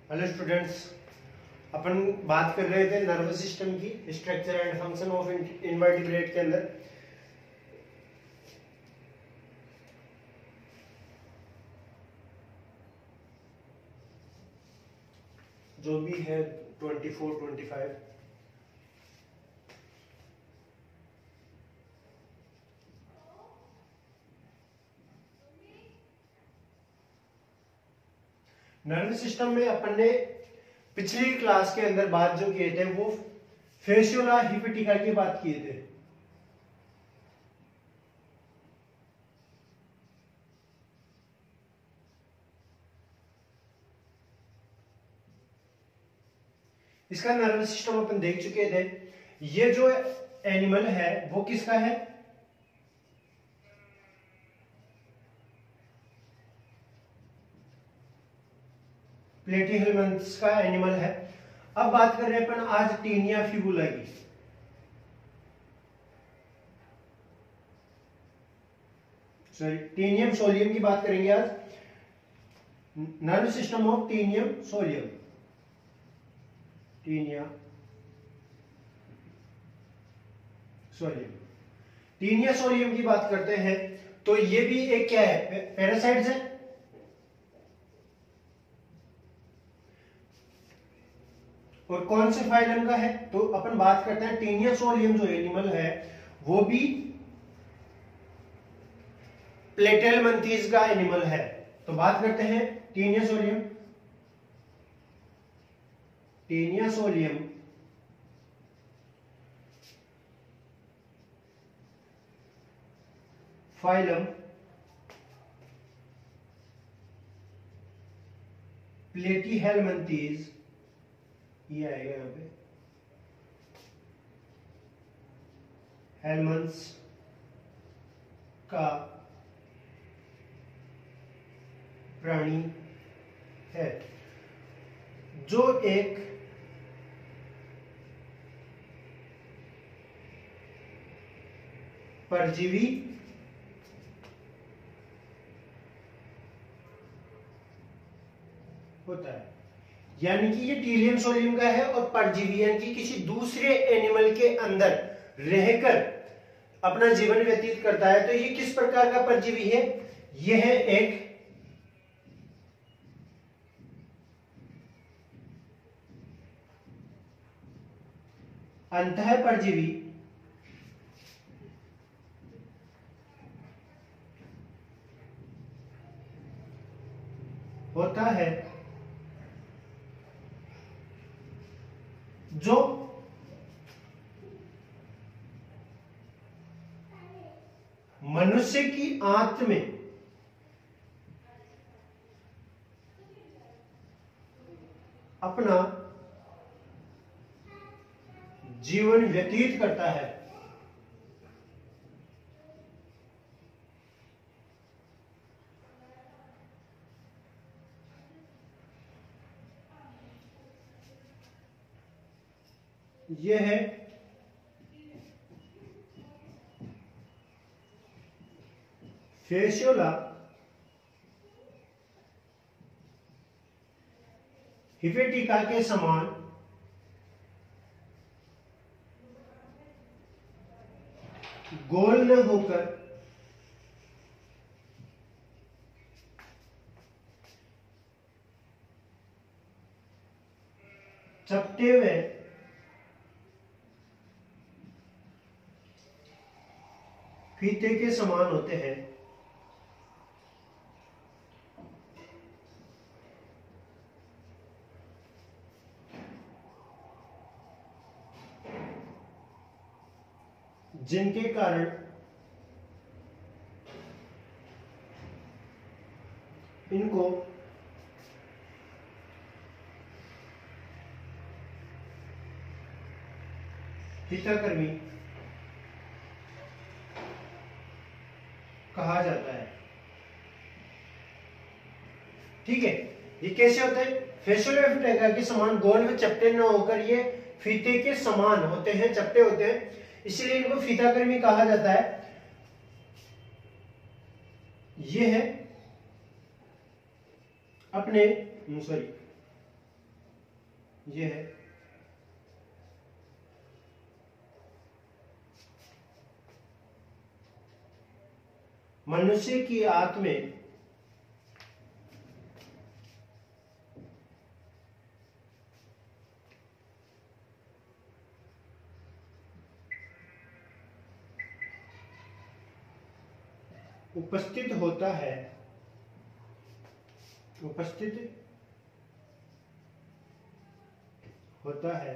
Hello students, अपन बात कर रहे थे नर्वस सिस्टम की structure and function of invertebrate के अंदर। जो भी है 24, 25 नर्वस सिस्टम में अपन ने पिछली क्लास के अंदर बात जो किए थे वो फेसियोला हिपेटिका की बात किए थे। इसका नर्वस सिस्टम अपन देख चुके थे। ये जो एनिमल है वो किसका है? प्लेटीहेलमिन्थ्स का एनिमल है। अब बात कर रहे हैं अपन आज टीनिया फिबुला की। सॉरी, टीनियम सोलियम की बात करेंगे आज। Nerve system of Taenium solium, Taenia solium. Taenia solium की बात करते हैं तो ये भी एक क्या है? पैरासाइट्स है। और कौन से फाइलम का है? तो अपन बात करते हैं टीनिया सोलियम जो एनिमल है वो भी प्लेटेलमंथीज का एनिमल है। तो बात करते हैं Taenia solium. Taenia solium phylum Platyhelminthes, ये आएगा यहां पे हेलमंथ्स का प्राणी है, जो एक परजीवी होता है। यानी कि ये टीनियम सोलियम का है और परजीवी यानी कि किसी दूसरे एनिमल के अंदर रहकर अपना जीवन व्यतीत करता है। तो ये किस प्रकार का परजीवी है? यह है एक अंतः परजीवी होता है जो मनुष्य की आंत में अपना जीवन व्यतीत करता है। यह है फेसियोला हिपेटिका के समान गोल न होकर चपटे हुए फीते के समान होते हैं। जिनके कारण इनको फीताकृमि कहा जाता है। ठीक है, ये कैसे होते हैं? फेसियोला हिपेटिका के समान गोल में चपटे न होकर ये फीते के समान होते हैं, चपटे होते हैं, इसलिए इनको फीताकृमि कहा जाता है। ये है अपने ये है। मनुष्य की आंत में उपस्थित होता है,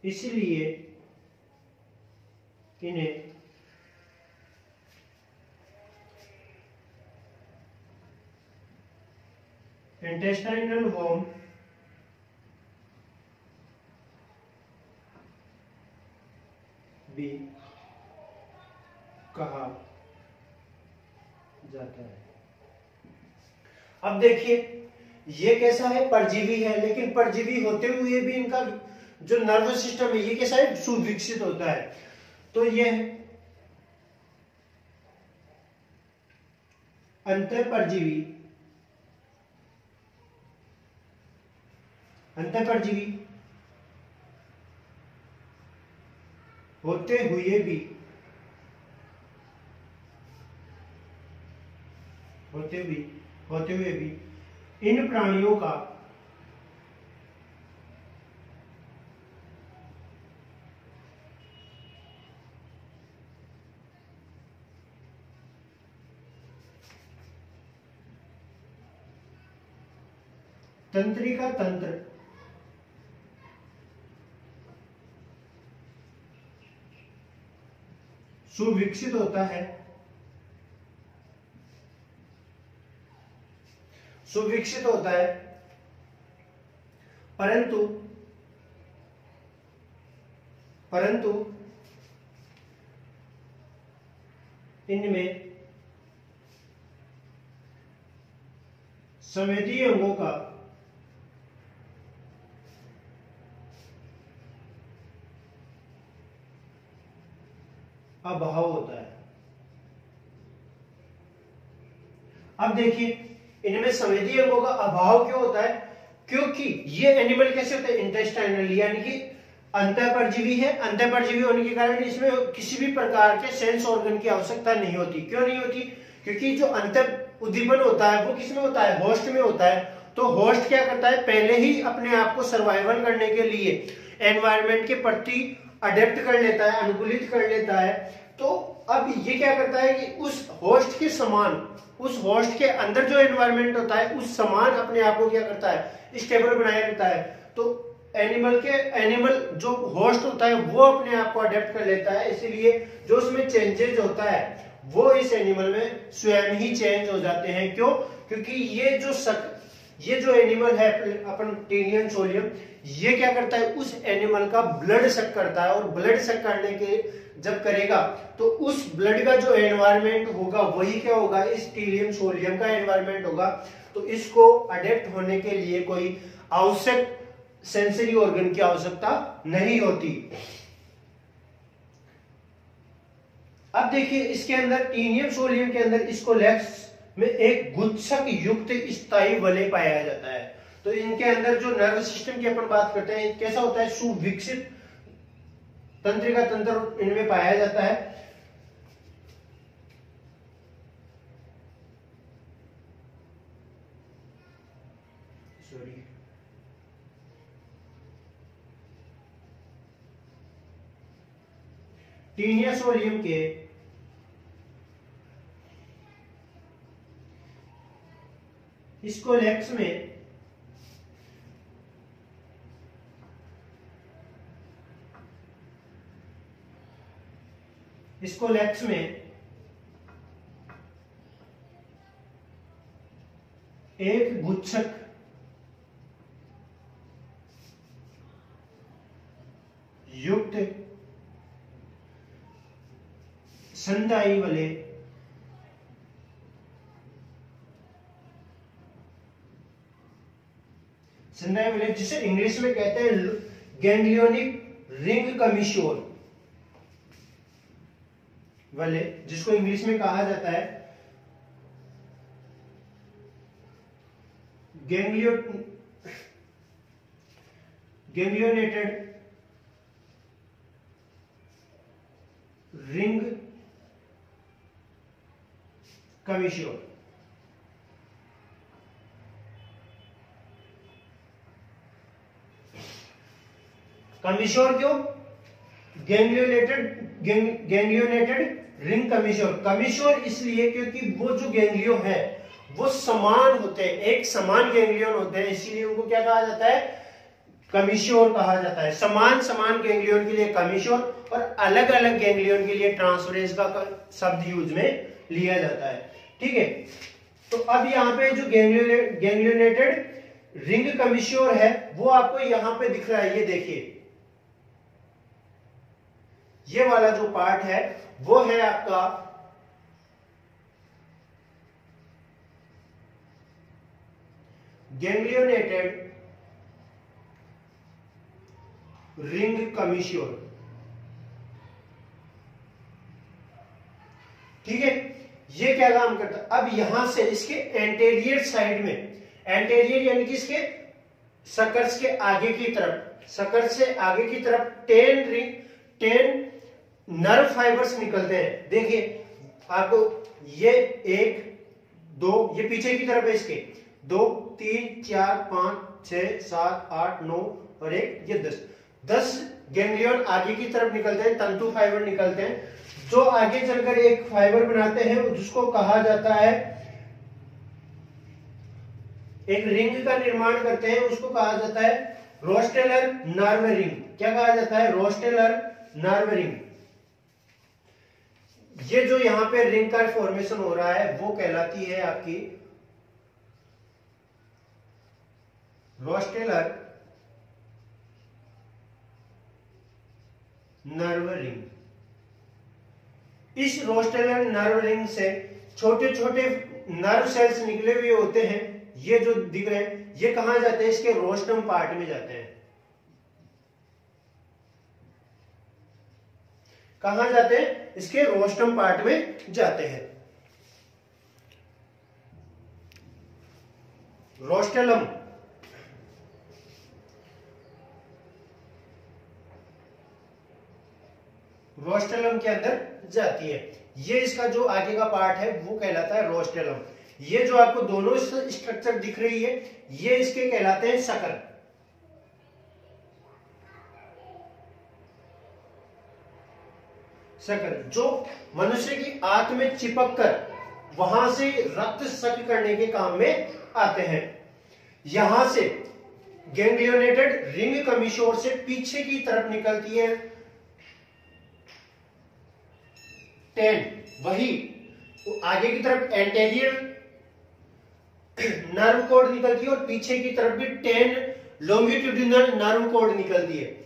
इसलिए इन्हें इंटेस्टाइनल वॉर्म भी कहा जाता है। अब देखिए, ये कैसा है, परजीवी है, लेकिन परजीवी होते हुए भी इनका जो नर्वस सिस्टम है ये कैसा है, सुविकसित होता है। तो ये अंतःपरजीवी होते हुए भी इन प्राणियों का तंत्रिका तंत्र सुविकसित होता है, परंतु इनमें संवेदी अंगों का अभाव होता है। अब देखिए, इनमें संवेदी अंगों का अभाव क्यों होता है, क्योंकि ये एनिमल कैसे होते हैं, इंटेस्टाइनल यानी कि अंतःपरजीवी है। अंतःपरजीवी होने के कारण इसमें किसी भी प्रकार के सेंस ऑर्गन की आवश्यकता नहीं होती। क्यों नहीं होती, क्योंकि जो अंतः उद्दीपन होता है वो किसमें होता है, होस्ट में होता है। तो होस्ट क्या करता है, पहले ही अपने आप को सर्वाइवल करने के लिए एनवायरनमेंट के प्रति अडेप्ट कर लेता है, अनुकूलित कर लेता है। तो अब ये क्या करता है कि उस होस्ट के समान, उस होस्ट के अंदर जो एनवायरनमेंट होता है उस समान अपने आप को क्या करता है, स्टेबल बनाए रखता है। तो एनिमल जो होस्ट होता है वो अपने आप को अडेप्ट कर लेता है, इसीलिए जो उसमें चेंजेस होता है वो इस एनिमल में स्वयं ही चेंज हो जाते हैं। क्यों, क्योंकि ये जो एनिमल है अपन टीलियन सोलियम, ये क्या करता है, उस एनिमल का ब्लड सक करता है, और ब्लड सक करने के जब करेगा तो उस ब्लड का जो एनवायरनमेंट होगा वही क्या होगा, इस टीलियम सोलियम का एनवायरनमेंट होगा। तो इसको अडेप्ट होने के लिए कोई आवश्यक सेंसरी ऑर्गन की आवश्यकता नहीं होती। अब देखिए, इसके अंदर टीनियम सोलियम के अंदर इसको लेक्स में एक गुच्छक युक्त स्थायी वलय पाया जाता है। तो इनके अंदर जो नर्वस सिस्टम की अपन बात करते हैं कैसा होता है, सुविकसित तंत्रिका तंत्र इनमें पाया जाता है। सॉरी, टीनियम सोलियम के स्कोलेक्स में एक गुच्छक युक्त संधाई वाले जिसे इंग्लिश में कहते हैं गैंग्लियोनिक रिंग कमीशोर वाले, जिसको इंग्लिश में कहा जाता है गैंग्लियोनेटेड रिंग कमीश्योर। कमीश्योर क्यों? गैंग्लियोनेटेड रिंग कमीश्योर। कमीश्योर इसलिए क्योंकि वो जो गैंग्लियो है वो समान होते हैं, एक समान गैंग्लियन होते हैं, इसीलिए उनको क्या कहा जाता है? कमीश्योर कहा जाता है। समान समान गैंग्लियन के लिए कमीश्योर और अलग अलग गैंग्लियन के लिए ट्रांसफरेंस का शब्द यूज में लिया जाता है। ठीक है, तो अब यहाँ पे जो गैंग्लियोनेटेड रिंग कमीश्योर है वो आपको यहाँ पे दिख रहा है, ये देखिए, ये वाला जो पार्ट है वो है आपका गैंग्लियोनेटेड रिंग कमीश्योर। ठीक है, ये क्या काम करता है? अब यहां से इसके एंटेरियर साइड में, एंटेरियर यानी कि इसके सकर्स के आगे की तरफ, सकर्स से आगे की तरफ 10 नर्व फाइबर्स निकलते हैं। देखिए आपको ये 1 2, ये पीछे की तरफ है इसके 2 3 4 5 6 7 8 9 और 1 ये 10 गैंग्लियन आगे की तरफ निकलते हैं, तंतु फाइबर निकलते हैं जो आगे चलकर एक फाइबर बनाते हैं जिसको कहा जाता है, एक रिंग का निर्माण करते हैं, उसको कहा जाता है रोस्टेलर नर्व रिंग। क्या कहा जाता है? रोस्टेलर नर्व रिंग। ये जो यहां पे रिंग का फॉर्मेशन हो रहा है वो कहलाती है आपकी रोस्टेलर नर्व रिंग। इस रोस्टेलर नर्व रिंग से छोटे छोटे नर्व सेल्स निकले हुए होते हैं, ये जो दिख रहे हैं ये कहां जाते हैं? इसके रोस्टम पार्ट में जाते हैं। कहां जाते हैं? इसके रोस्टम पार्ट में जाते हैं। रोस्टेलम रोस्टेलम के अंदर जाती है। ये इसका जो आगे का पार्ट है वो कहलाता है रोस्टेलम। ये जो आपको दोनों स्ट्रक्चर दिख रही है ये इसके कहलाते हैं सकर। सकर जो मनुष्य की आंत में चिपक कर वहां से रक्त सक करने के काम में आते हैं। यहां से गैंग्लियोनेटेड रिंग कमीश्योर से पीछे की तरफ निकलती है 10, वही आगे की तरफ एंटेरियर नर्व कोड निकलती है और पीछे की तरफ भी 10 लॉन्गिट्यूडिनल नर्व कोड निकलती है।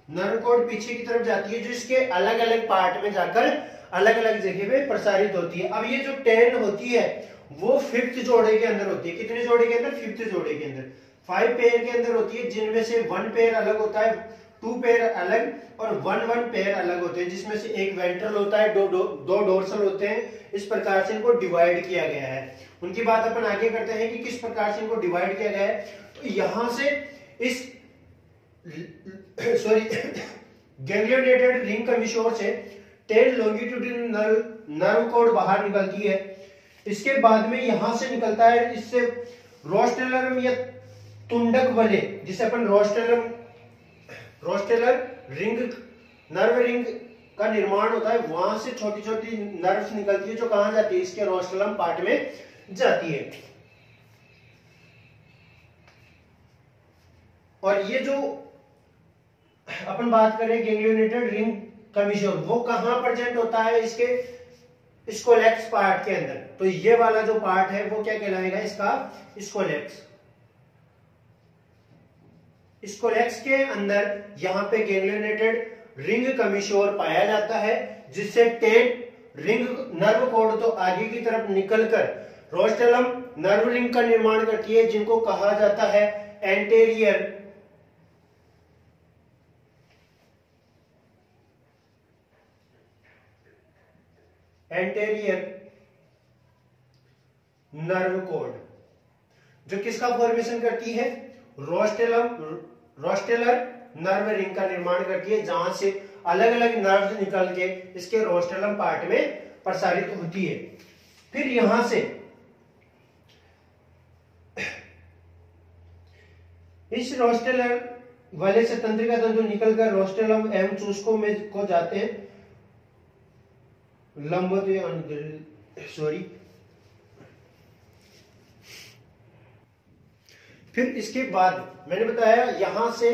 नर्व कोड पीछे की तरफ जाती है जो इसके अलग अलग पार्ट में जाकर अलग अलग जगह पे प्रसारित होती है। अब ये जो 10 होती है वो 5th जोड़े के अंदर होती है। कितने जोड़े के अंदर? 5th जोड़े के अंदर। 5 पेयर के अंदर होती है जिनमें से 1 पेयर अलग होता है, 2 पेयर अलग और 1 पेयर अलग होते हैं, जिसमें से एक वेंट्रल होता है, दो डोर्सल होते हैं। इस प्रकार से इनको डिवाइड किया गया है। उनकी बात अपन आगे करते हैं कि किस प्रकार से इनको डिवाइड किया गया है। तो यहां से इस गैंग्लियोनेटेड रिंग कमीश्योर से 10 लॉन्गिट्यूडिनल नर्व कोड बाहर निकलती है। इसके बाद में यहां से निकलता है इससे रोस्टेलरम या तुंडक बले, जिसे अपन रोस्टेलर रिंग नर्व रिंग का निर्माण होता है। वहां से छोटी छोटी नर्व्स निकलती है जो कहां जाती है? इसके रोस्टेलम पार्ट में जाती है। और ये जो अपन बात करें गैंग्लियोनेटेड रिंग कमीश्योर वो कहां प्रेजेंट होता है? इसके स्कोलेक्स पार्ट के अंदर। तो ये वाला जो पार्ट है वो क्या कहलाएगा? इसका स्कोलेक्स। स्कोलेक्स के अंदर यहां पे गैंग्लियोनेटेड रिंग कमीश्योर पाया जाता है, जिससे 10 रिंग नर्व कोड तो आगे की तरफ निकलकर रोस्टेलम नर्व रिंग का निर्माण करती है, जिनको कहा जाता है एंटेरियर नर्व कॉर्ड, जो किसका फॉर्मेशन करती है, रोस्टेलर नर्व रिंग का निर्माण करती है, जहां से अलग अलग नर्व निकल के इसके रोस्टेलम पार्ट में प्रसारित होती है। फिर यहां से इस रोस्टेलर वाले से तंत्रिका तंतु निकलकर रोस्टेलम एवं चूसकों में को जाते हैं, फिर इसके बाद मैंने बताया यहां से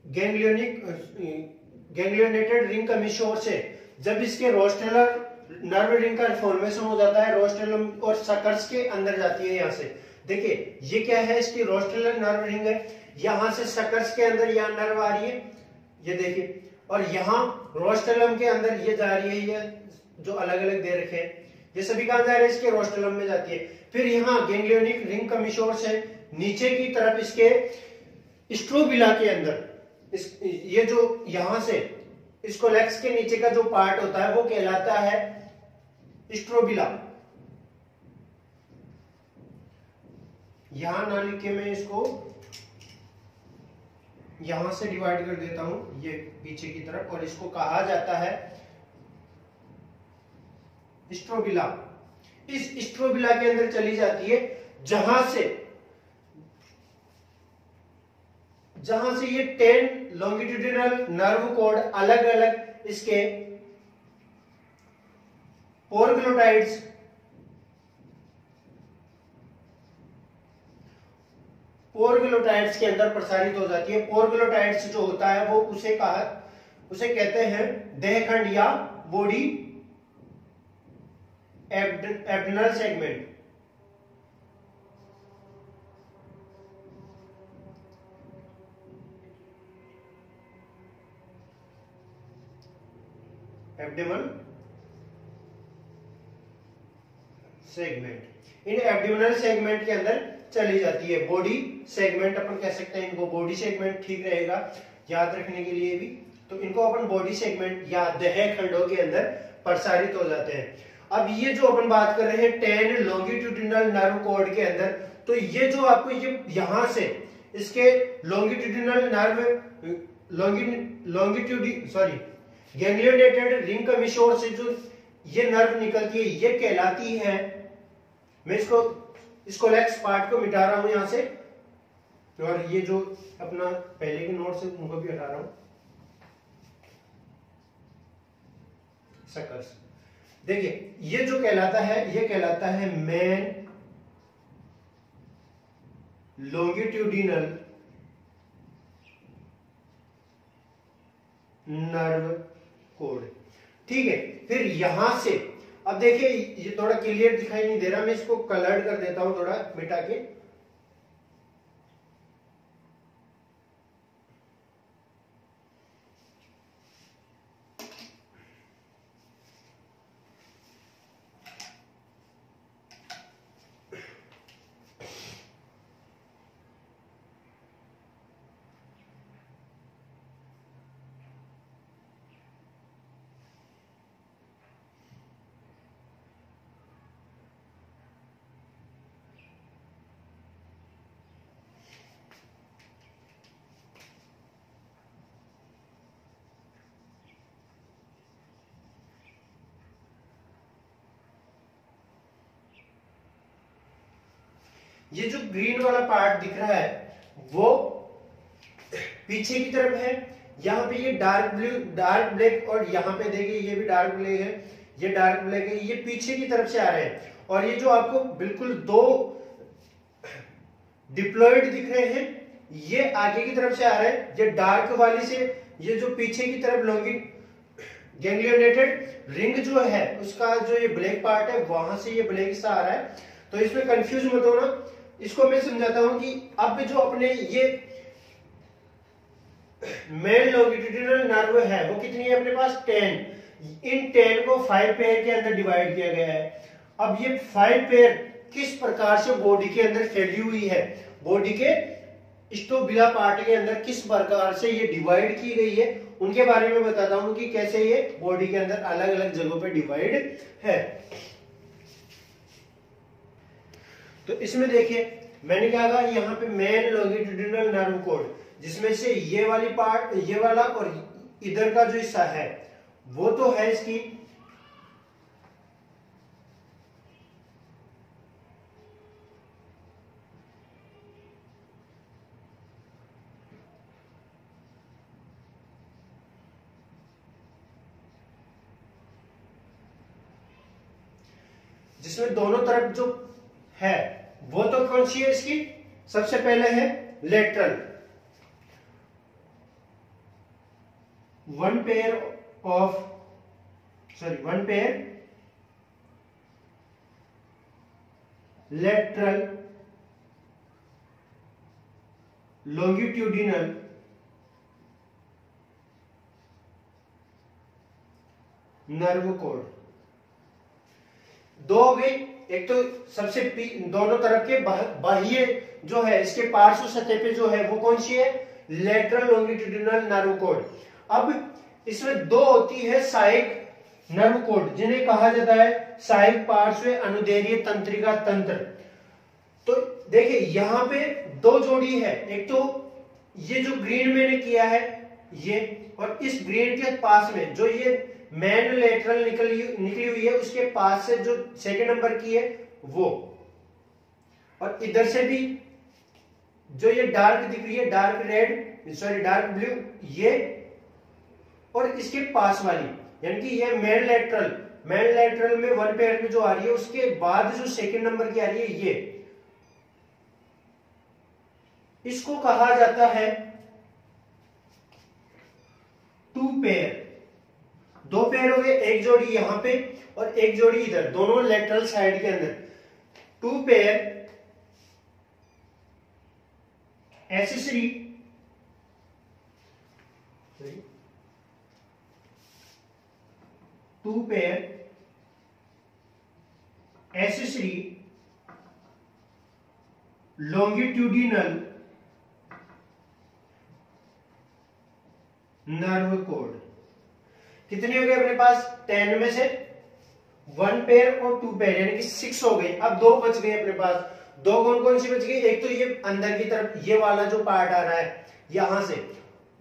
गैंग्लियोनेटेड रिंग कमीशोर से जब इसके रोस्टेलर नर्व रिंग का फॉर्मेशन हो जाता है, रोस्टेलम और सकर्स के अंदर जाती है। यहां से देखिए ये क्या है, इसकी रोस्टेलर नर्व रिंग है, यहां से सकर्स के अंदर यहां नर्व आ रही है, ये देखिए, और यहां रोस्टेलम के अंदर ये जा रही है, ये जो अलग अलग दे रखे हैं, ये सभी कहां जा रहे हैं, इसके रोस्टेलम में जाती है। फिर यहां गैंग्लियोनिक रिंग कमीशोर से नीचे की तरफ इसके स्ट्रोबिला के अंदर ये जो यहां से स्कोलेक्स के नीचे का जो पार्ट होता है वो कहलाता है स्ट्रोबिला। यहां ना लिखे मैं इसको यहां से डिवाइड कर देता हूं, ये पीछे की तरफ, और इसको कहा जाता है स्ट्रोबिला। इस स्ट्रोबिला के अंदर चली जाती है, जहां से ये 10 लॉन्गिट्यूडिनल नर्व कॉर्ड अलग अलग इसके पोरग्लोटाइड्स के अंदर प्रसारित हो जाती है। पोरग्लोटाइड्स जो होता है वो उसे कहते हैं देहखंड या body abdominal segment. Abdominal segment, इन एब्डोमिनल सेगमेंट के अंदर चली जाती है। बॉडी सेगमेंट अपन कह सकते हैं इनको, बॉडी सेगमेंट ठीक रहेगा याद रखने के लिए भी, तो इनको अपन बॉडी सेगमेंट या देह खंडों के अंदर प्रसारित हो जाते हैं। अब ये जो अपन बात कर रहे हैं 10 लॉन्गिट्यूडिनल नर्व कॉर्ड के अंदर, तो ये जो आपको ये यहां से इसके लॉन्गिट्यूडिनल नर्व गैंग्लियोनेटेड रिंग कमीशोर से जो ये नर्व निकलती है ये कहलाती है, मैं इसको स्कोलेक्स पार्ट को मिटा रहा हूं यहां से, और ये जो अपना पहले के नोट से उनको भी हटा रहा हूं, सकर्स। देखिए ये जो कहलाता है ये कहलाता है मेन लॉन्गिट्यूडिनल नर्व कोड, ठीक है। फिर यहां से अब देखिए ये थोड़ा क्लियर दिखाई नहीं दे रहा, मैं इसको कलर्ड कर देता हूं थोड़ा मिटा के। ये जो ग्रीन वाला पार्ट दिख रहा है वो पीछे की तरफ है, यहाँ पे ये डार्क ब्लैक, और यहाँ पे देखिए ये भी डार्क ब्लैक है, ये डार्क ब्लैक है, ये पीछे की तरफ से आ रहे हैं। और ये जो आपको बिल्कुल दो डिप्लॉयड दिख रहे हैं ये आगे की तरफ से आ रहे हैं, ये डार्क वाली से ये जो पीछे की तरफ गैंग्लियोनेटेड रिंग जो है उसका जो ये ब्लैक पार्ट है वहां से ये ब्लैक सा आ रहा है। तो इसमें कंफ्यूज मत होना, इसको मैं समझाता हूं कि अब जो अपने ये मेन लॉन्गिट्यूडिनल नर्व है वो कितनी है अपने पास 10, इन 10 को 5 पेयर के अंदर डिवाइड किया गया है। अब ये 5 पेयर किस प्रकार से बॉडी के अंदर फैली हुई है, बॉडी के स्टोबिला पार्ट के अंदर किस प्रकार से ये डिवाइड की गई है उनके बारे में बताता हूं कि कैसे ये बॉडी के अंदर अलग अलग जगहों पे डिवाइड है। तो इसमें देखिए मैंने क्या कहा, यहाँ पे मेन लॉन्गिट्यूडिनल नर्व कोड, जिसमें से ये वाली पार्ट, ये वाला और इधर का जो हिस्सा है वो तो है इसकी जिसमें दोनों तरफ जो है वो तो कौन सी है इसकी, सबसे पहले है lateral, one pair lateral longitudinal nerve code. दो हो गई, एक तो सबसे दोनों तरफ के बाह्य जो है इसके पार्श्व सतह पे जो है वो कौन सी है, लेटरल लॉन्गिट्यूडिनल नर्व कोड। अब इसमें दो होती है सहायक नर्व कोड, जिन्हें कहा जाता है सहायक पार्श्व अनुदैर्ध्य तंत्रिका तंत्र। तो देखिए यहां पे दो जोड़ी है, एक तो ये जो ग्रीन मैंने किया है ये, और इस ग्रीन के पास में जो ये मेन लेटरल निकली हुई है उसके पास से जो सेकंड नंबर की है वो, और इधर से भी जो ये डार्क दिख रही है, dark red sorry dark blue ये, और इसके पास वाली यानी कि ये मेन लेटरल में वन पेयर में जो आ रही है उसके बाद जो सेकंड नंबर की आ रही है ये, इसको कहा जाता है टू पेयर। दो पेयर हो गए, एक जोड़ी यहां पे और एक जोड़ी इधर, दोनों लेटरल साइड के अंदर। Two pair accessory longitudinal nerve cord. कितनी हो गई अपने पास, 10 में से वन पेयर और टू पेयर यानी कि 6 हो गई। अब दो बच गई अपने पास, दो कौन कौन सी बच गई, एक तो ये अंदर की तरफ ये वाला जो पार्ट आ रहा है यहां से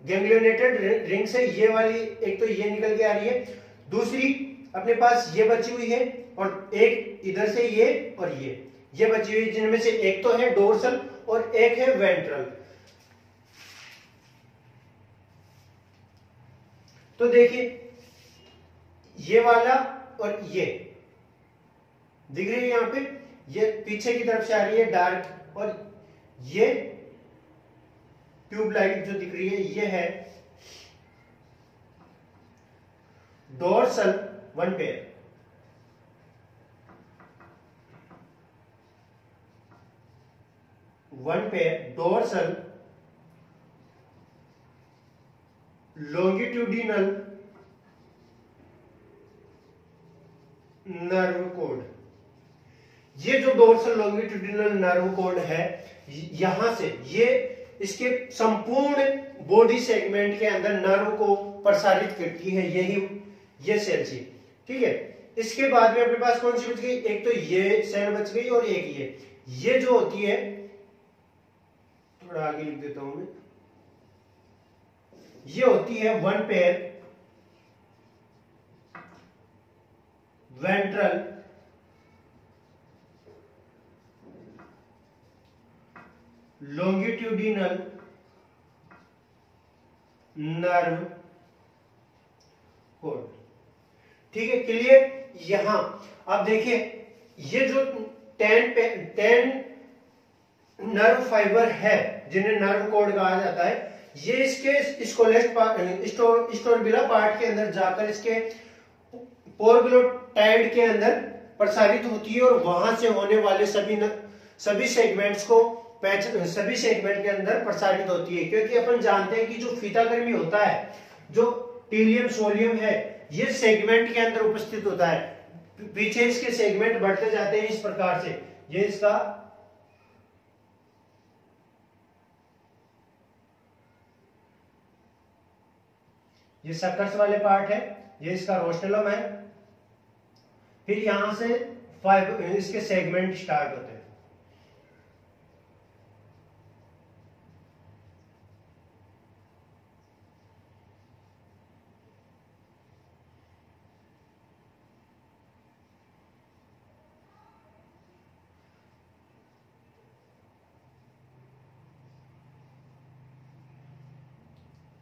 गैंग्लियोनेटेड रिंग से ये वाली, एक तो ये निकल के आ रही है, दूसरी अपने पास ये बची हुई है, और एक इधर से ये और ये बची हुई, जिनमें से एक तो है डोर्सल और एक है वेंट्रल। तो देखिए ये वाला और ये दिख रही है यहां पे, ये पीछे की तरफ से आ रही है डार्क, और ये ट्यूबलाइट जो दिख रही है ये है dorsal one pair. Dorsal longitudinal nerve code. ये जो डोर्सल लॉन्गिट्यूडिनल नर्व कोड है यहां से ये इसके संपूर्ण बॉडी सेगमेंट के अंदर नर्व को प्रसारित करती है, यही ये सेल थी, ठीक है। इसके बाद में अपने पास कौन सी बच गई, एक तो ये सेल बच गई और एक ये जो होती है, थोड़ा आगे लिख देता हूं मैं, ये होती है one pair ventral longitudinal nerve code, ठीक है, क्लियर। यहां अब देखिए ये जो 10 नर्व फाइबर है जिन्हें नर्व कोड कहा जाता है, ये इसके स्टोरबिला पार्ट के अंदर जाकर इसके पोरग्लोटाइड के अंदर प्रसारित होती है, और वहां से होने वाले सभी सेगमेंट्स को सभी सेगमेंट के अंदर प्रसारित होती है। क्योंकि अपन जानते हैं कि जो फीताकृमि होता है, जो टीलियम सोलियम है, ये सेगमेंट के अंदर उपस्थित होता है, पीछे इसके सेगमेंट बढ़ते जाते हैं इस प्रकार से, ये इसका ये सक्कर्स वाले पार्ट है, ये इसका रोस्टेलम है। फिर यहां से इसके सेगमेंट स्टार्ट होते हैं।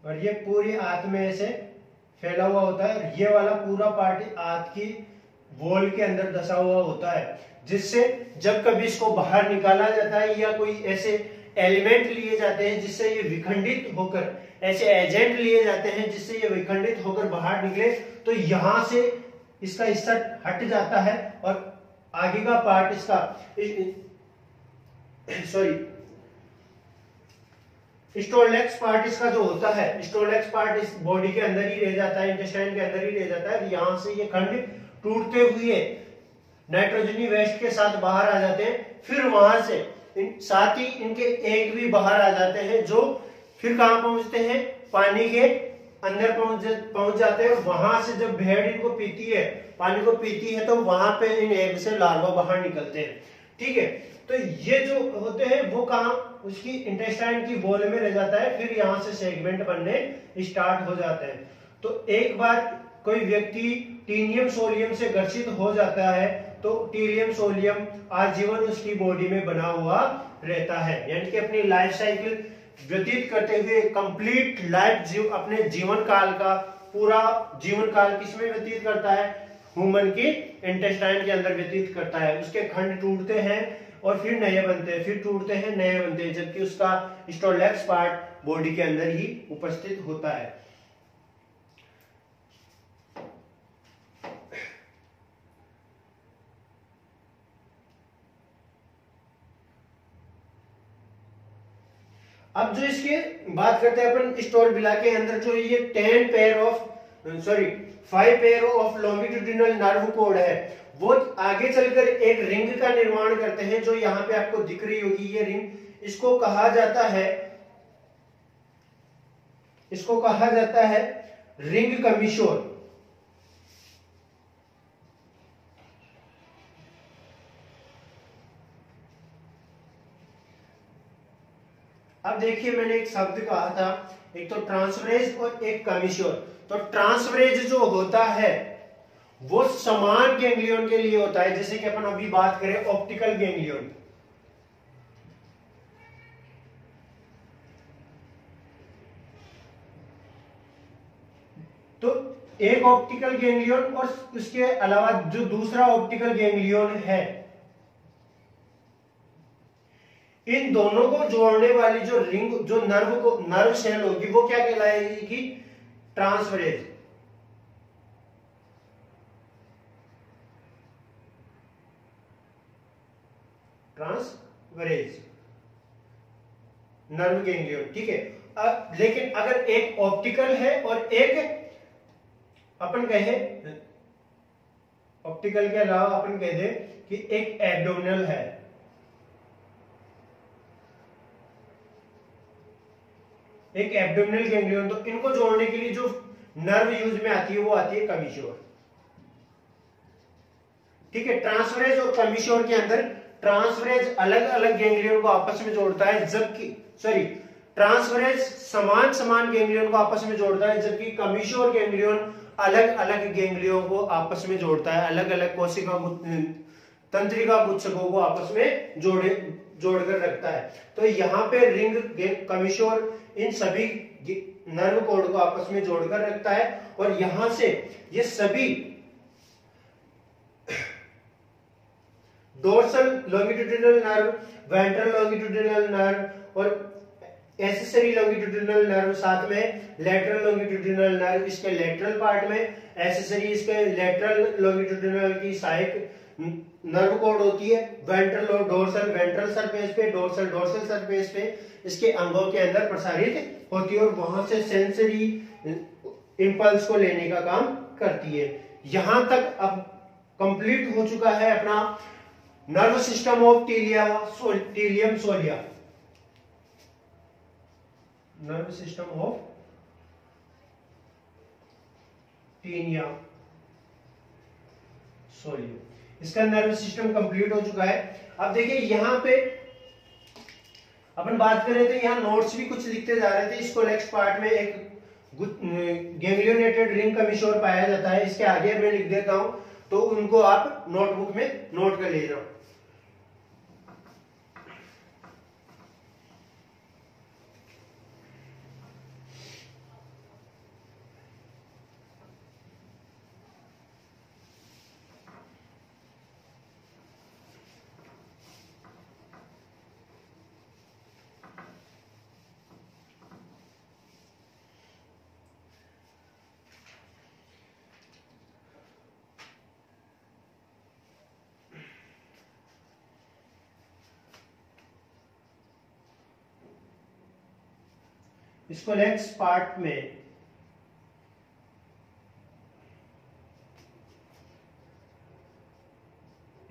और ये पूरी आंत में ऐसे फैला हुआ होता है, और ये वाला पूरा पार्ट आंत की वॉल के अंदर धसा हुआ होता है, जिससे जब कभी इसको बाहर निकाला जाता है या कोई ऐसे एलिमेंट लिए जाते हैं जिससे ये विखंडित होकर, ऐसे एजेंट लिए जाते हैं जिससे ये विखंडित होकर बाहर निकले, तो यहां से इसका हिस्सा हट जाता है और आगे का पार्ट इसका स्टोलेक्स पार्ट इसका जो होता है, स्टोलेक्स पार्ट इस बॉडी के अंदर ही रह जाता है, इंटेस्टाइन के अंदर ही रह जाता है। यहां से ये खंड टूटते हुए नाइट्रोजनी वेस्ट के साथ बाहर आ जाते हैं। फिर वहां से साथ ही इनके एग भी बाहर आ जाते हैं, जो फिर कहां पहुंचते हैं, पानी के अंदर पहुंच जाते हैं। वहां से जब भेड़ इनको पीती है, पानी को पीती है, तो वहां पे इन एग से लार्वा बाहर निकलते हैं। ठीक है, तो ये जो होते हैं वो कहां, उसकी इंटेस्टाइन की वॉल में रह जाता है। फिर यहां से सेगमेंट बनने स्टार्ट हो जाते हैं। तो एक बार कोई व्यक्ति टीनियम सोलियम से ग्रसित हो जाता है तो टीलियम सोलियम आजीवन उसकी बॉडी में बना हुआ रहता है, यानी कि अपनी लाइफ साइकिल व्यतीत करते हुए कंप्लीट लाइफ अपने जीवन काल का पूरा जीवन काल किसमें व्यतीत करता है, ह्यूमन की इंटेस्टाइन के अंदर व्यतीत करता है। उसके खंड टूटते हैं और फिर नए बनते हैं, फिर टूटते हैं नए बनते हैं, जबकि उसका स्टोलेक्स पार्ट बॉडी के अंदर ही उपस्थित होता है। अब जो इसके बात करते हैं अपन स्टोरबिला के अंदर जो ये 5 pair of longitudinal nerve code है, वो आगे चलकर एक रिंग का निर्माण करते हैं, जो यहां पे आपको दिख रही होगी ये रिंग। इसको कहा जाता है रिंग कमीशोर। अब देखिए, मैंने एक शब्द कहा था, एक तो ट्रांसवरेज और एक कमीशोर। तो ट्रांसवरेज जो होता है वो समान गैंग्लियन के लिए होता है, जैसे कि अपन अभी बात करें ऑप्टिकल गैंग्लियन। तो एक ऑप्टिकल गैंग्लियन और उसके अलावा जो दूसरा ऑप्टिकल गैंग्लियन है, इन दोनों को जोड़ने वाली जो रिंग, जो नर्व सेल होगी, वो क्या कहलाएगी, ट्रांसवरेज। ट्रांसवरेज नर्व गैंग्लियन। ठीक है, लेकिन अगर एक ऑप्टिकल है और एक अपन कहे, ऑप्टिकल के अलावा अपन कह दे कि एक एब्डोमिनल है, एक एब्डोमिनल गैंग्लियन, तो इनको जोड़ने के लिए जो नर्व यूज में आती है वो आती है कमीशोर। ठीक है, ट्रांसवरेज और कमीशोर के अंदर ट्रांसवरेज अलग अलग गैंग्लियन को आपस में जोड़ता है, जबकि ट्रांसवरेज समान गैंग्लियन को आपस में जोड़ता है, जबकि कमीशोर गैंग्लियन अलग अलग गैंग्लियन को आपस में जोड़ता है, अलग अलग कोशिका तंत्रिका गुच्छकों को आपस में जोड़कर रखता है। तो यहाँ पे रिंग कमीशोर इन सभी नर्व कोड को आपस में जोड़कर रखता है, और यहां से ये सभी dorsal longitudinal nerve, ventral longitudinal nerve और एक्सेसरी लॉन्गिट्यूडिनल नर्व, साथ में लेटरल लॉन्गिट्यूडिनल नर्व इसके लेटरल पार्ट में, एक्सेसरी इसके लेटरल लॉन्गिट्यूडिनल की सहायक नर्व कोड होती है। वेंट्रल और डोर्सल वेंट्रल सरफेस पे, डोर्सल डोर्सल सरफेस पे इसके अंगों के अंदर प्रसारित होती है, और वहां से सेंसरी इंपल्स को लेने का काम करती है। यहां तक अब कंप्लीट हो चुका है अपना नर्व सिस्टम ऑफ टीलियम सोलिया, nerve system of Taenia solium. इसका नर्वस सिस्टम कंप्लीट हो चुका है। अब देखिए यहां पे अपन बात कर रहे थे, यहाँ नोट्स भी कुछ लिखते जा रहे थे। इसको नेक्स्ट पार्ट में एक गैंग्लियोनेटेड रिंग कमिश्योर पाया जाता है, इसके आगे मैं लिख देता हूं, तो उनको आप नोटबुक में नोट कर लीजिए। इसको नेक्स्ट पार्ट में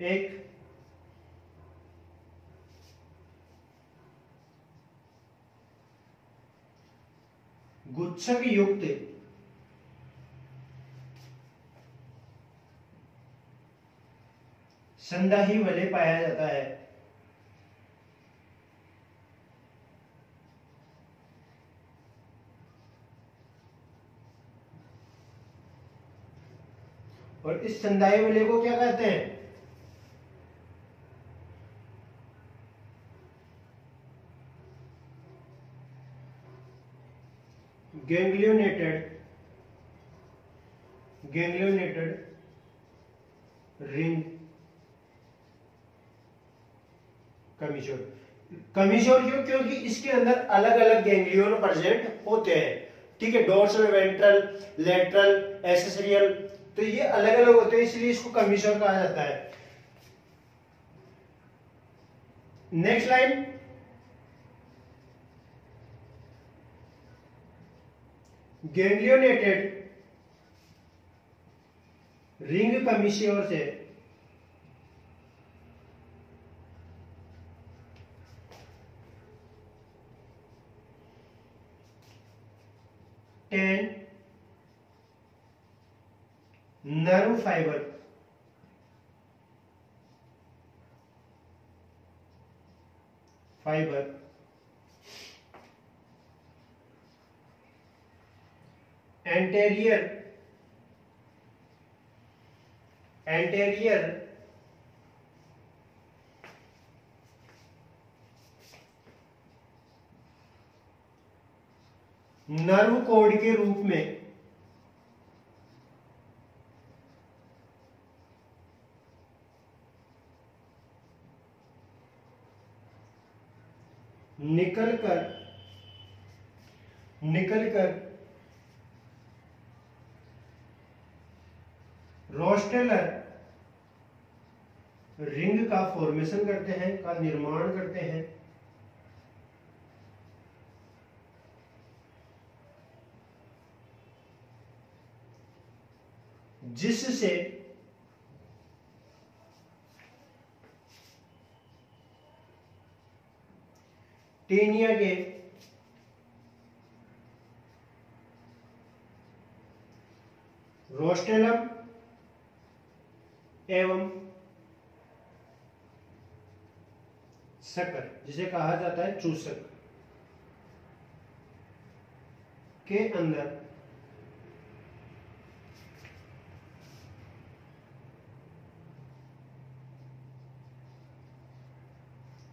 एक गुच्छक युक्त संधाही वलय पाया जाता है। और इस संधाई वलय को क्या कहते हैं? गैंग्लियोनेटेड रिंग कमिश्योर। कमिश्योर क्यों? क्योंकि इसके अंदर अलग अलग गैंग्लियन प्रेजेंट होते हैं। ठीक है, डोर्सल, वेंट्रल, लेटरल, एसेसरियल, तो ये अलग अलग होते हैं, इसलिए इसको कमिश्योर कहा जाता है। नेक्स्ट लाइन, गैंग्लियोनेटेड रिंग कमिश्योर से ten nerve fibre anterior nerve code के रूप में निकलकर रोस्टेलर रिंग का फॉर्मेशन करते हैं, का निर्माण करते हैं, जिससे टेनिया के रोस्टेलम एवं सकर, जिसे कहा जाता है चूसक, के अंदर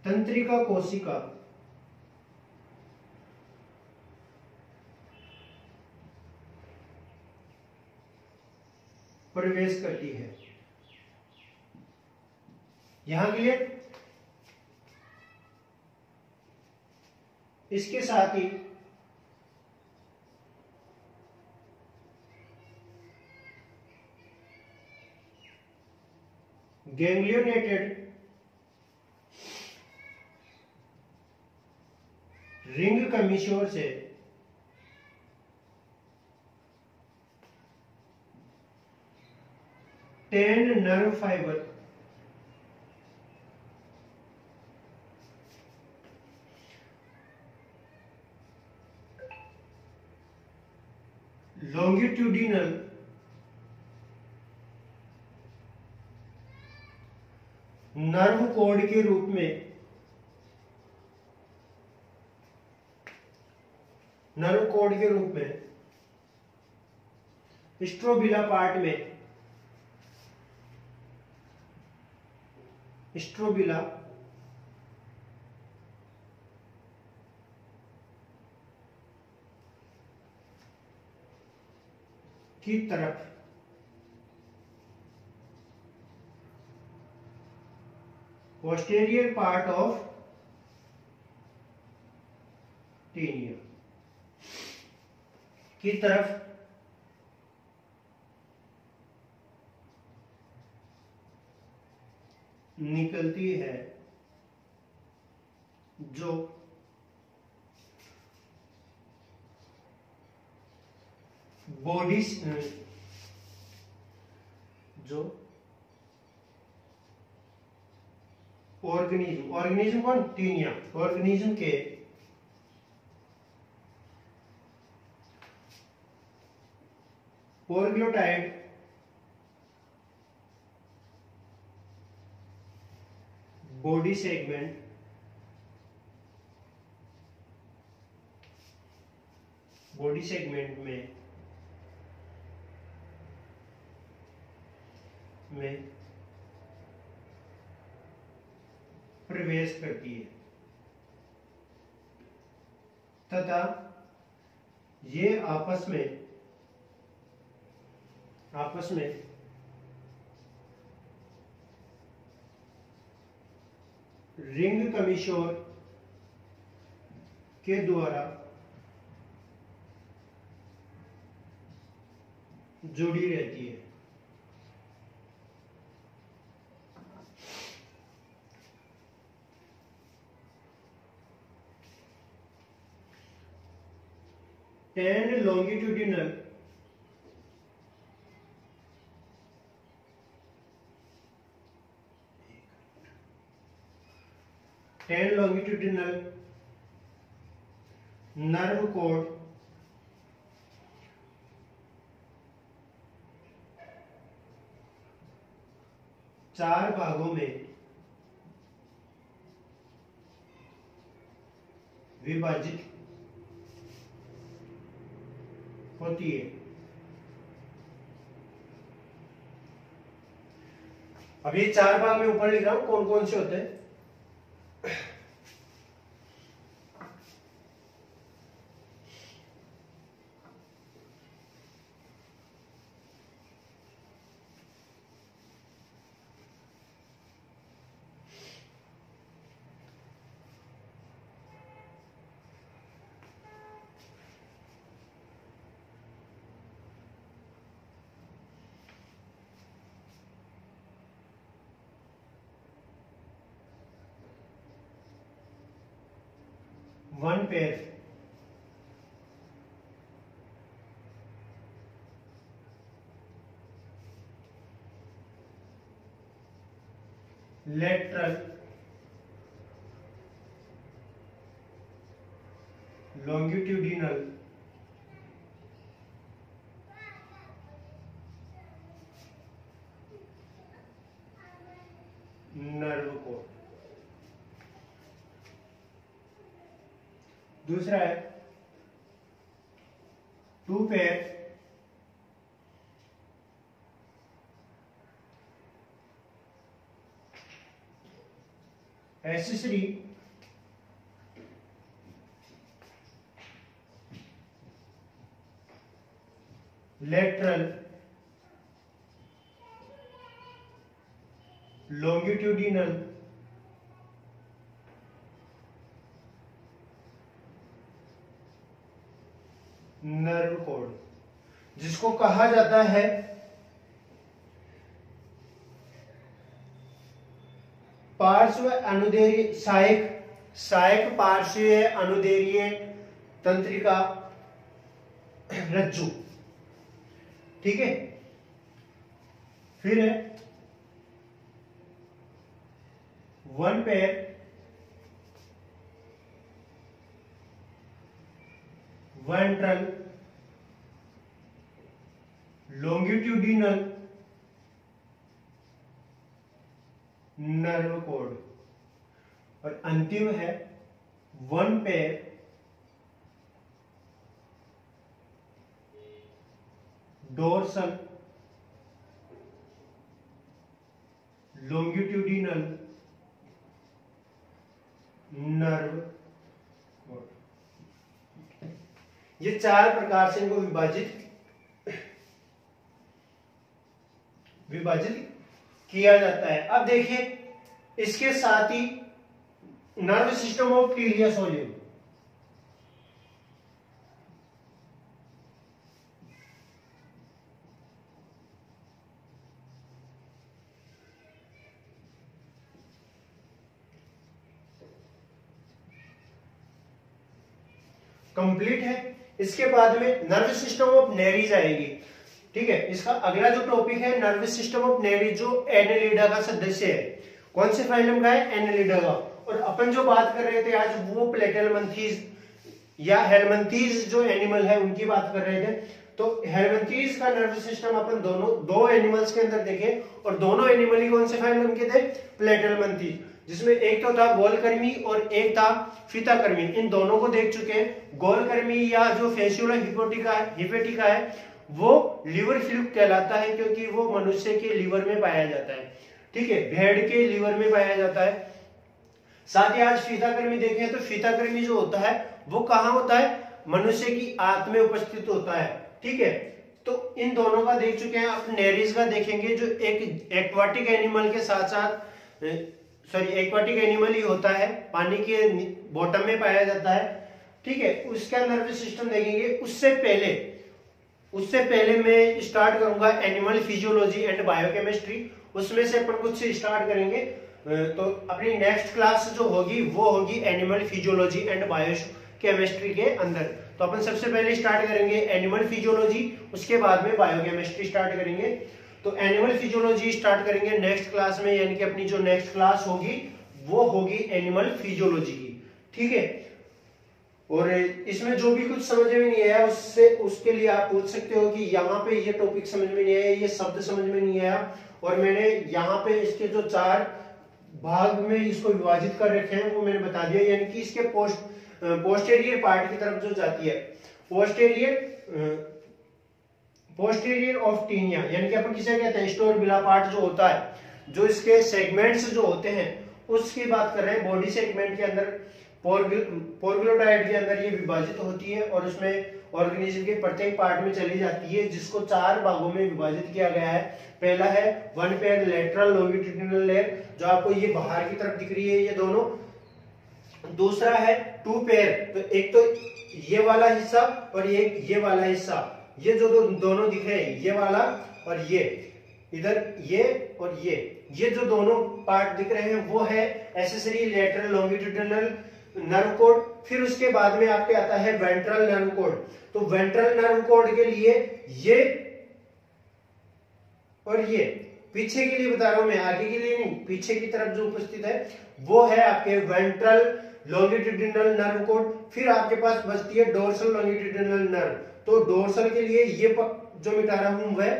तंत्रिका कोशिका प्रवेश करती है। यहां के लिए इसके साथ ही गैंग्लियोनेटेड रिंग कमिश्योर से tend nerve fibre longitudinal nerve code के रूप में, नर्व कोड के रूप में स्ट्रोबिला पार्ट में, स्ट्रोबिला की तरफ पोस्टीरियर पार्ट ऑफ टेनिया की तरफ निकलती है, जो बॉडी, जो ऑर्गेनिज्म, ऑर्गेनिज्म कौन, टीनिया, ऑर्गेनिज्म के पोर्ग्लोटाइड बॉडी सेगमेंट में प्रवेश करती है तथा ये आपस में रिंग कमीशोर के द्वारा जुड़ी रहती है। and longitudinal नर्व कोड चार भागों में विभाजित होती है। अब ये चार भाग में ऊपर लिख रहा हूं, कौन कौन से होते हैं। One pair, lateral longitudinal nerve cord. दूसरा है two pair accessory lateral longitudinal nerve cord, जिसको कहा जाता है पार्श्व अनुदैर्घ्य सहायक पार्श्व अनुदैर्घ्य तंत्रिका रज्जु। ठीक है, फिर है one pair ventral longitudinal nerve code, और अंतिम है one pair dorsal longitudinal nerve code. ये चार प्रकार से इनको विभाजित किया जाता है। अब देखिए इसके साथ ही nerve system of Taenia solium, complete है। इसके बाद में नर्व सिस्टम ऑफ नेरीज आएगी। ठीक है, इसका अगला जो टॉपिक है नर्व सिस्टम ऑफ नेरीज, जो एनेलिडा का सदस्य है। कौन से फाइलम का है? एनेलिडा का। और अपन जो बात कर रहे थे आज वो प्लेटेलमंथीज या हेलमंथीज जो एनिमल है उनकी बात कर रहे थे। तो हेलमंथीज का नर्व सिस्टम अपन दो एनिमल्स के अंदर देखे, और दोनों एनिमल ही कौन से फाइलम के थे? प्लेटेलमंथीज, जिसमें एक तो था गोलकर्मी और एक था फीताकर्मी। इन दोनों को देख चुके हैं। गोलकर्मी या जो फेसियोला हिपेटिका है वो लिवर फ्लूक कहलाता है, क्योंकि वो मनुष्य के लिवर में पाया जाता है। ठीक है, भेड़ के लिवर में पाया जाता है। साथ ही आज फीताकर्मी देखें तो फीताकर्मी जो होता है वो कहाँ होता है? मनुष्य की आंत में उपस्थित होता है। ठीक है, तो इन दोनों का देख चुके हैं। आप नेरीज का देखेंगे जो एक एक्वाटिक एनिमल के साथ साथ एक्वाटिक एनिमल ही होता है, पानी के बॉटम में पाया जाता है। ठीक है, उसका नर्वस सिस्टम देखेंगे। उससे पहले मैं स्टार्ट करूंगा एनिमल फिजियोलॉजी एंड बायोकेमिस्ट्री, उसमें से अपन कुछ से स्टार्ट करेंगे। तो अपनी नेक्स्ट क्लास जो होगी वो होगी एनिमल फिजियोलॉजी एंड बायोकेमिस्ट्री के अंदर। तो अपन सबसे पहले स्टार्ट करेंगे एनिमल फिजियोलॉजी, उसके बाद में बायोकेमिस्ट्री स्टार्ट करेंगे। तो एनिमल फिजियोलॉजी स्टार्ट करेंगे नेक्स्ट क्लास में, यानी कि अपनी जो नेक्स्ट क्लास होगी वो होगी एनिमल फिजियोलॉजी की। ठीक है, और इसमें जो भी कुछ समझ में नहीं आया उसके लिए आप पूछ सकते हो कि यहाँ पे ये टॉपिक समझ में नहीं आया, ये शब्द समझ में नहीं आया, और मैंने यहाँ पे इसके जो चार भाग में इसको विभाजित कर रखे हैं वो मैंने बता दिया। यानी कि इसके पोस्टेरियर पार्ट की तरफ जो जाती है, पोस्टेरियर ऑफ टीनिया, यानी कि अपन किसे कहते हैं? स्टोरबिला पार्ट जो होता है, जो इसके सेगमेंट्स जो होते हैं उसकी बात कर रहे हैं। बॉडी सेगमेंट के अंदर पोर्गलोटाइड के अंदर ये विभाजित होती है, और उसमें ऑर्गेनिज्म के प्रत्येक पार्ट में चली जाती है, जिसको चार भागों में विभाजित किया गया है। पहला है one pair lateral longitudinal layer, जो आपको ये बाहर की तरफ दिख रही है ये दोनों। दूसरा है टू पेयर, तो एक तो ये वाला हिस्सा और ये वाला हिस्सा, ये जो दोनों दिख रहे हैं, ये वाला और ये इधर, ये और ये जो दोनों पार्ट दिख रहे हैं वो है accessory lateral longitudinal nerve code. फिर उसके बाद में आपके आता है वेंट्रल नर्व कोड। तो वेंट्रल नर्व कोड के लिए ये और ये, पीछे के लिए बता रहा हूं मैं, आगे के लिए नहीं, पीछे की तरफ जो उपस्थित है वो है आपके वेंट्रल लॉन्गिट्यूडिनल नर्व कोड। फिर आपके पास बचती है डोर्सल लॉन्गिट्यूडिनल नर्व। तो डोर्सल के लिए ये जो मिटा रहा हूं वह,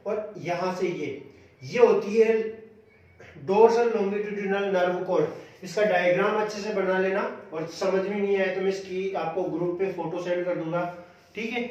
और यहां से ये होती है डोर्सल लॉन्गिट्यूडिनल नर्व कोड। इसका डायग्राम अच्छे से बना लेना, और समझ में नहीं आए तो मैं इसकी आपको ग्रुप पे फोटो सेंड कर दूंगा। ठीक है।